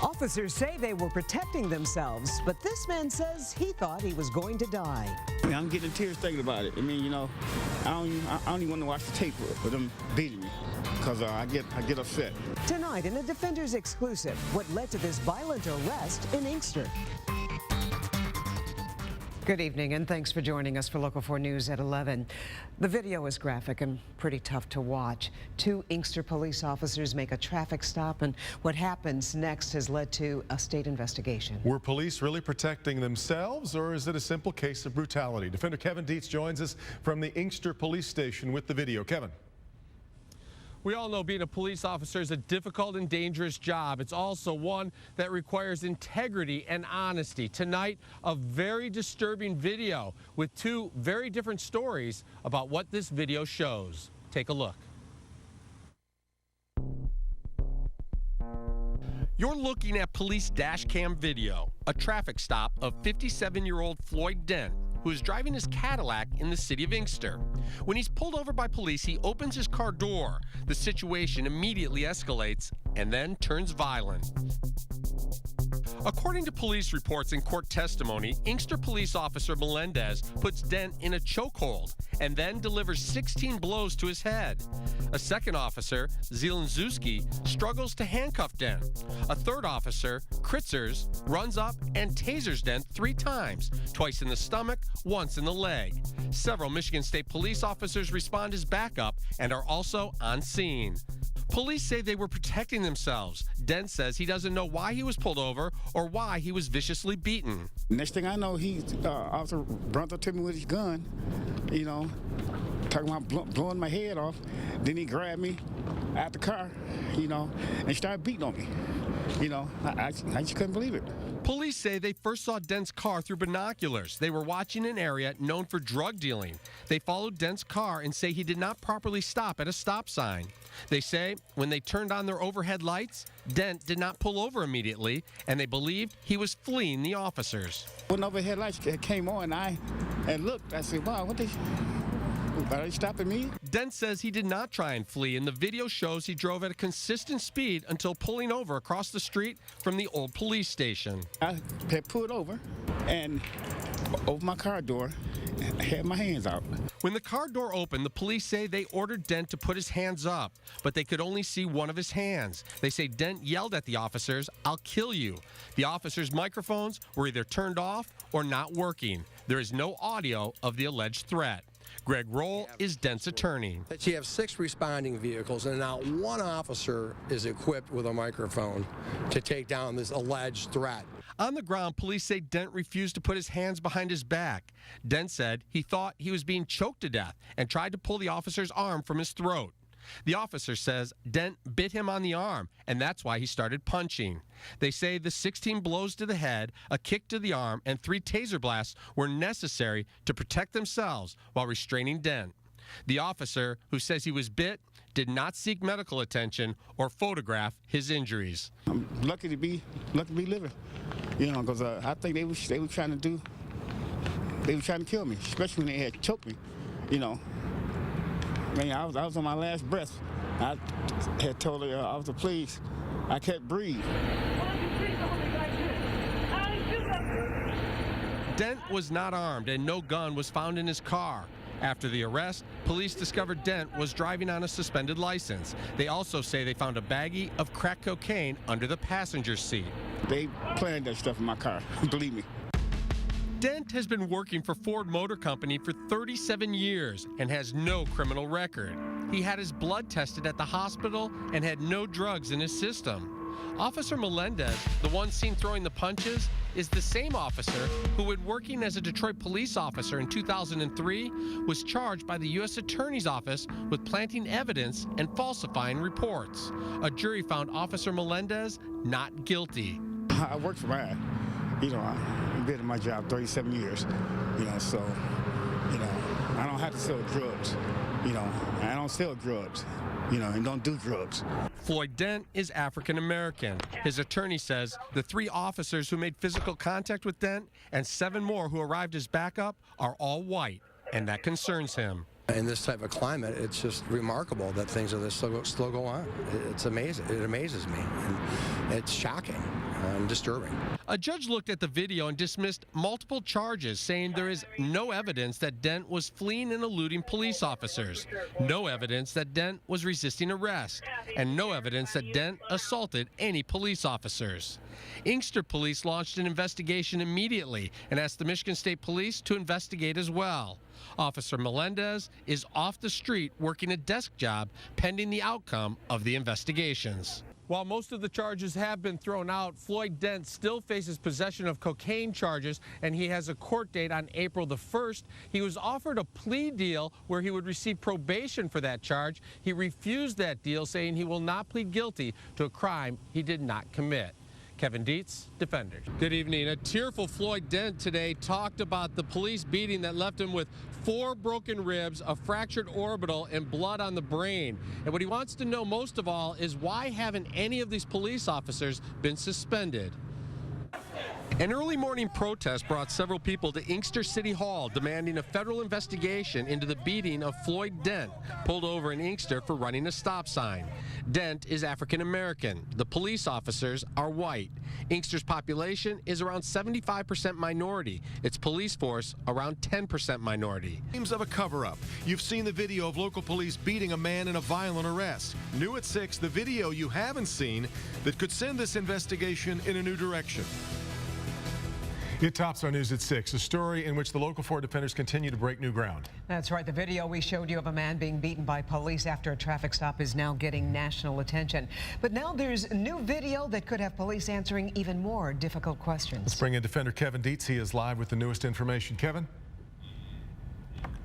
Officers say they were protecting themselves, but this man says he thought he was going to die. I'm getting tears thinking about it. I mean, you know, I don't even want to watch the tape of them beating me because I get upset. Tonight in a Defenders exclusive, what led to this violent arrest in Inkster. Good evening, and thanks for joining us for Local 4 News at 11. The video is graphic and pretty tough to watch. 2 Inkster police officers make a traffic stop, and what happens next has led to a state investigation. Were police really protecting themselves, or is it a simple case of brutality? Defender Kevin Dietz joins us from the Inkster police station with the video. Kevin. We all know being a police officer is a difficult and dangerous job. It's also one that requires integrity and honesty. Tonight, a very disturbing video with 2 very different stories about what this video shows. Take a look. You're looking at police dash cam video, a traffic stop of 57-year-old Floyd Dent, who is driving his Cadillac in the city of Inkster. When he's pulled over by police, he opens his car door. The situation immediately escalates and then turns violent. According to police reports and court testimony, Inkster police officer Melendez puts Dent in a chokehold and then delivers 16 blows to his head. A second officer, Zielinszewski, struggles to handcuff Dent. A third officer, Kritzers, runs up and tasers Dent 3 times, twice in the stomach, once in the leg. Several Michigan State police officers respond as backup and are also on scene. Police say they were protecting themselves. Dent says he doesn't know why he was pulled over or why he was viciously beaten. Next thing I know, he officer runs up to me with his gun, you know, talking about blowing my head off. Then he grabbed me out the car, you know, and started beating on me. You know, I just couldn't believe it. Police say they first saw Dent's car through binoculars. They were watching an area known for drug dealing. They followed Dent's car and say he did not properly stop at a stop sign. They say when they turned on their overhead lights, Dent did not pull over immediately, and they believed he was fleeing the officers. When overhead lights came on, I looked. I said, wow, are they stopping me? Dent says he did not try and flee, and the video shows he drove at a consistent speed until pulling over across the street from the old police station. I had pulled over and opened my car door and had my hands out. When the car door opened, the police say they ordered Dent to put his hands up, but they could only see one of his hands. They say Dent yelled at the officers, "I'll kill you." The officers' microphones were either turned off or not working. There is no audio of the alleged threat. Greg Roll is Dent's attorney. That you have 6 responding vehicles and not one officer is equipped with a microphone to take down this alleged threat. On the ground, police say Dent refused to put his hands behind his back. Dent said he thought he was being choked to death and tried to pull the officer's arm from his throat. The officer says Dent bit him on the arm, and that's why he started punching. They say the 16 blows to the head, a kick to the arm, and 3 taser blasts were necessary to protect themselves while restraining Dent. The officer, who says he was bit, did not seek medical attention or photograph his injuries. I'm lucky to be living, you know, because I think they were trying to kill me, especially when they had choked me, you know. I mean, I was on my last breath. I had told the officer, please, I can't breathe. Dent was not armed and no gun was found in his car. After the arrest, police discovered Dent was driving on a suspended license. They also say they found a baggie of crack cocaine under the passenger seat. They planted that stuff in my car, believe me. Dent has been working for Ford Motor Company for 37 years and has no criminal record. He had his blood tested at the hospital and had no drugs in his system. Officer Melendez, the one seen throwing the punches, is the same officer who, when working as a Detroit police officer in 2003, was charged by the U.S. Attorney's Office with planting evidence and falsifying reports. A jury found Officer Melendez not guilty. I worked for mine. You know, I've been in my job 37 years, you know, so, you know, I don't have to sell drugs, you know, I don't sell drugs, you know, and don't do drugs. Floyd Dent is African American. His attorney says the 3 officers who made physical contact with Dent and 7 more who arrived as backup are all white, and that concerns him. In this type of climate, it's just remarkable that things of this slow go on. It's amazing. It amazes me, and it's shocking. and disturbing. A judge looked at the video and dismissed multiple charges, saying there is no evidence that Dent was fleeing and eluding police officers, no evidence that Dent was resisting arrest, and no evidence that Dent assaulted any police officers. Inkster Police launched an investigation immediately and asked the Michigan State Police to investigate as well. Officer Melendez is off the street working a desk job pending the outcome of the investigations. While most of the charges have been thrown out, Floyd Dent still faces possession of cocaine charges, and he has a court date on April the 1st. He was offered a plea deal where he would receive probation for that charge. He refused that deal, saying he will not plead guilty to a crime he did not commit. Kevin Dietz, Defenders. Good evening. A tearful Floyd Dent today talked about the police beating that left him with 4 broken ribs, a fractured orbital, and blood on the brain. And what he wants to know most of all is why haven't any of these police officers been suspended? An early morning protest brought several people to Inkster City Hall demanding a federal investigation into the beating of Floyd Dent, pulled over in Inkster for running a stop sign. Dent is African American. The police officers are white. Inkster's population is around 75% minority. Its police force around 10% minority. Claims of a cover-up. You've seen the video of local police beating a man in a violent arrest. New at 6, the video you haven't seen that could send this investigation in a new direction. It tops our news at 6, a story in which the Local 4 defenders continue to break new ground. That's right. The video we showed you of a man being beaten by police after a traffic stop is now getting national attention. But now there's new video that could have police answering even more difficult questions. Let's bring in Defender Kevin Dietz. He is live with the newest information. Kevin?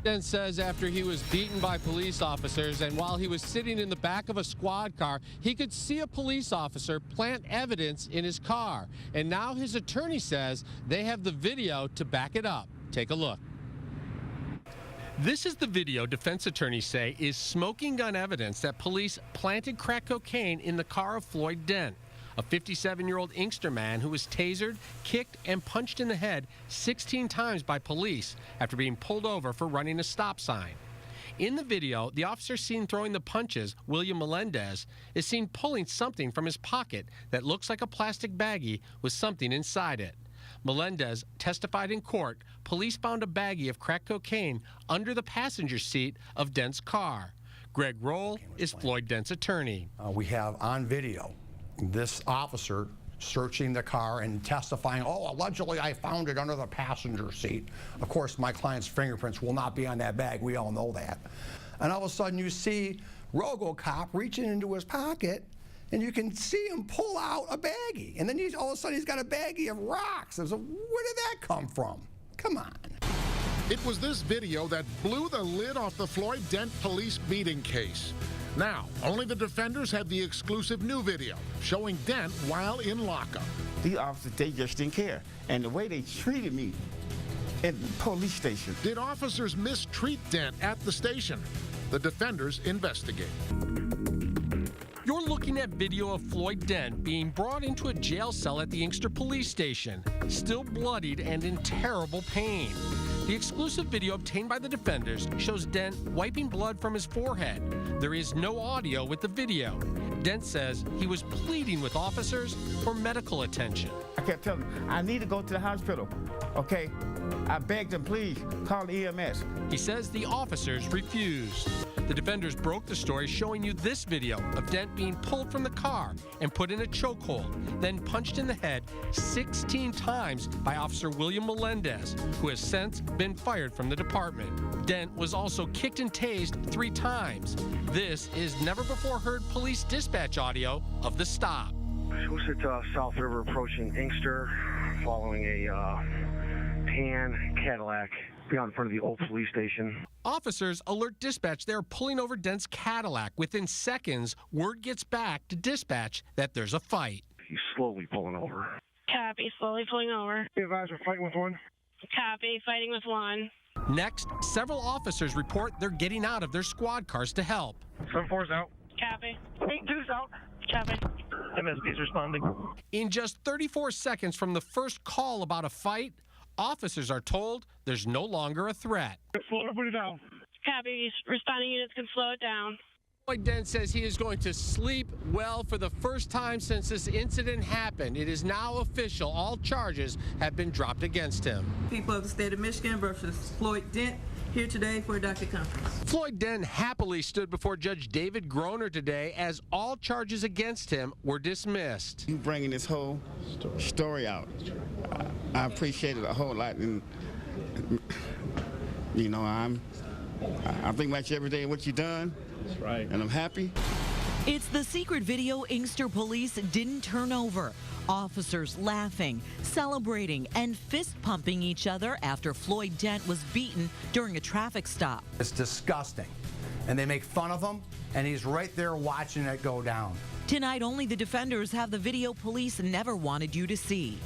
Dent says after he was beaten by police officers and while he was sitting in the back of a squad car, he could see a police officer plant evidence in his car. And now his attorney says they have the video to back it up. Take a look. This is the video defense attorneys say is smoking gun evidence that police planted crack cocaine in the car of Floyd Dent, a 57-year-old Inkster man who was tasered, kicked, and punched in the head 16 times by police after being pulled over for running a stop sign. In the video, the officer seen throwing the punches, William Melendez, is seen pulling something from his pocket that looks like a plastic baggie with something inside it. Melendez testified in court police found a baggie of crack cocaine under the passenger seat of Dent's car. Greg Roll is Floyd Dent's attorney. We have on video this officer searching the car and testifying, oh, allegedly I found it under the passenger seat. Of course, my client's fingerprints will not be on that bag. We all know that. And all of a sudden you see RoboCop reaching into his pocket and you can see him pull out a baggie. And then all of a sudden he's got a baggie of rocks. So where did that come from? Come on. It was this video that blew the lid off the Floyd Dent police beating case. Now, only the defenders had the exclusive new video showing Dent while in lockup. These officers, they just didn't care. And the way they treated me at the police station. Did officers mistreat Dent at the station? The defenders investigate. You're looking at video of Floyd Dent being brought into a jail cell at the Inkster police station, still bloodied and in terrible pain. The exclusive video obtained by the defenders shows Dent wiping blood from his forehead. There is no audio with the video. Dent says he was pleading with officers for medical attention. I kept telling them, I need to go to the hospital, okay? I begged them, please, call the EMS. He says the officers refused. The defenders broke the story showing you this video of Dent being pulled from the car and put in a chokehold, then punched in the head 16 times by Officer William Melendez, who has since been fired from the department. Dent was also kicked and tased 3 times. This is never-before-heard police dispatch audio of the stop. Was at South River approaching Inkster, following a tan Cadillac beyond in front of the old police station. Officers alert dispatch they are pulling over Dent's Cadillac. Within seconds, word gets back to dispatch that there's a fight. He's slowly pulling over. Copy, slowly pulling over. The advisor fighting with one. Copy, fighting with one. Next, several officers report they're getting out of their squad cars to help. 7-4's out. Copy. 8-2's out. Copy. MSP's responding. In just 34 seconds from the first call about a fight, officers are told there's no longer a threat. Slow everybody down. Copy, responding units can slow it down. Floyd Dent says he is going to sleep well for the first time since this incident happened. It is now official. All charges have been dropped against him. People of the state of Michigan versus Floyd Dent, here today for a docket conference. Floyd Dent happily stood before Judge David Groner today as all charges against him were dismissed. You bringing this whole story out, I appreciate it a whole lot, and you know, I think about you every day and what you've done. That's right. And I'm happy. It's the secret video Inkster police didn't turn over. Officers laughing, celebrating, and fist pumping each other after Floyd Dent was beaten during a traffic stop. It's disgusting. And they make fun of him, and he's right there watching it go down. Tonight, only the defenders have the video police never wanted you to see.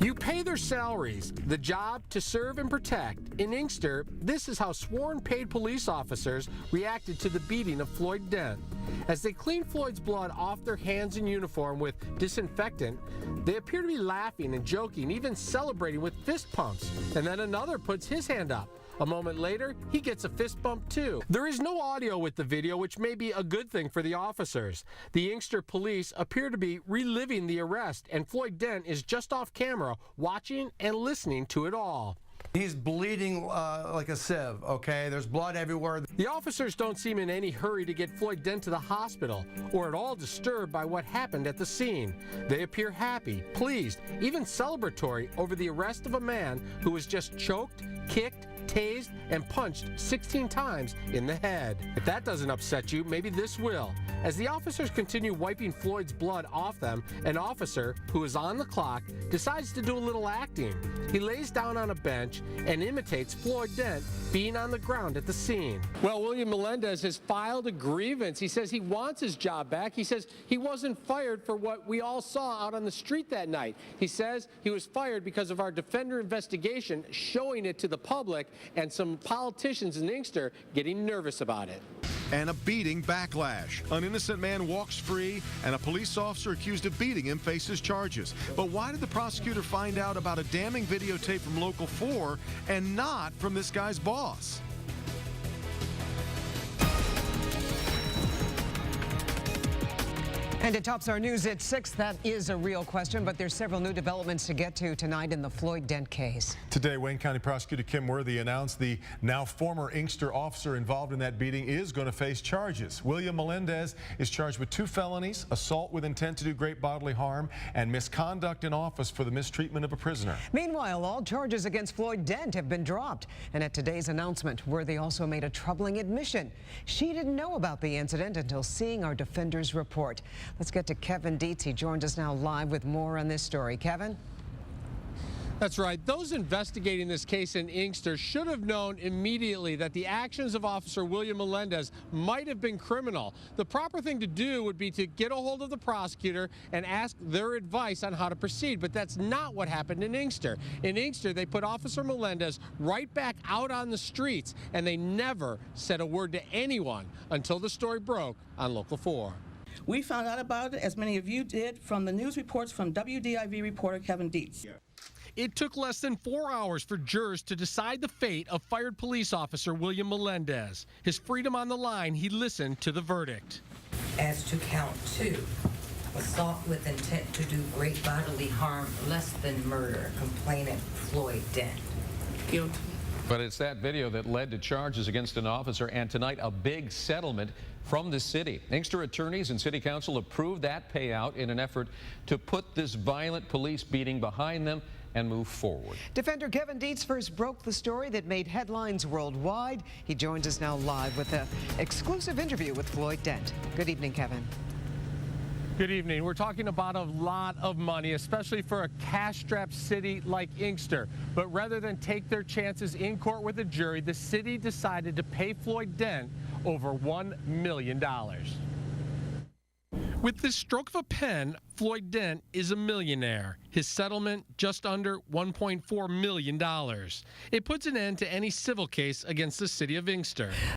You pay their salaries, the job to serve and protect. In Inkster, this is how sworn paid police officers reacted to the beating of Floyd Dent. As they clean Floyd's blood off their hands and uniform with disinfectant, they appear to be laughing and joking, even celebrating with fist pumps. And then another puts his hand up. A moment later, he gets a fist bump too. There is no audio with the video, which may be a good thing for the officers. The Inkster police appear to be reliving the arrest, and Floyd Dent is just off camera, watching and listening to it all. He's bleeding like a sieve, okay? There's blood everywhere. The officers don't seem in any hurry to get Floyd Dent to the hospital or at all disturbed by what happened at the scene. They appear happy, pleased, even celebratory over the arrest of a man who was just choked, kicked, tased, and punched 16 times in the head. If that doesn't upset you, maybe this will. As the officers continue wiping Floyd's blood off them, an officer who is on the clock decides to do a little acting. He lays down on a bench and imitates Floyd Dent being on the ground at the scene. Well, William Melendez has filed a grievance. He says he wants his job back. He says he wasn't fired for what we all saw out on the street that night. He says he was fired because of our defender investigation showing it to the public and some politicians in Inkster getting nervous about it. And a beating backlash. An innocent man walks free, and a police officer accused of beating him faces charges. But why did the prosecutor find out about a damning videotape from Local 4 and not from this guy's boss? And it tops our news at 6. That is a real question, but there's several new developments to get to tonight in the Floyd Dent case. Today, Wayne County Prosecutor Kim Worthy announced the now former Inkster officer involved in that beating is going to face charges. William Melendez is charged with 2 felonies, assault with intent to do great bodily harm, and misconduct in office for the mistreatment of a prisoner. Meanwhile, all charges against Floyd Dent have been dropped. And at today's announcement, Worthy also made a troubling admission. She didn't know about the incident until seeing our defender's report. Let's get to Kevin Dietz. He joins us now live with more on this story. Kevin? That's right. Those investigating this case in Inkster should have known immediately that the actions of Officer William Melendez might have been criminal. The proper thing to do would be to get a hold of the prosecutor and ask their advice on how to proceed, but that's not what happened in Inkster. In Inkster, they put Officer Melendez right back out on the streets, and they never said a word to anyone until the story broke on Local 4. We found out about it, as many of you did, from the news reports from WDIV reporter Kevin Dietz. It took less than 4 hours for jurors to decide the fate of fired police officer William Melendez. His freedom on the line, he listened to the verdict. As to count 2, assault with intent to do great bodily harm, less than murder, complainant Floyd Dent. Guilty. But it's that video that led to charges against an officer, and tonight a big settlement from the city. Inkster attorneys and city council approved that payout in an effort to put this violent police beating behind them and move forward. Defender Kevin Dietz first broke the story that made headlines worldwide. He joins us now live with an exclusive interview with Floyd Dent. Good evening, Kevin. Good evening. We're talking about a lot of money, especially for a cash-strapped city like Inkster. But rather than take their chances in court with a jury, the city decided to pay Floyd Dent over $1 million. With this stroke of a pen, Floyd Dent is a millionaire. His settlement, just under $1.4 million. It puts an end to any civil case against the city of Inkster.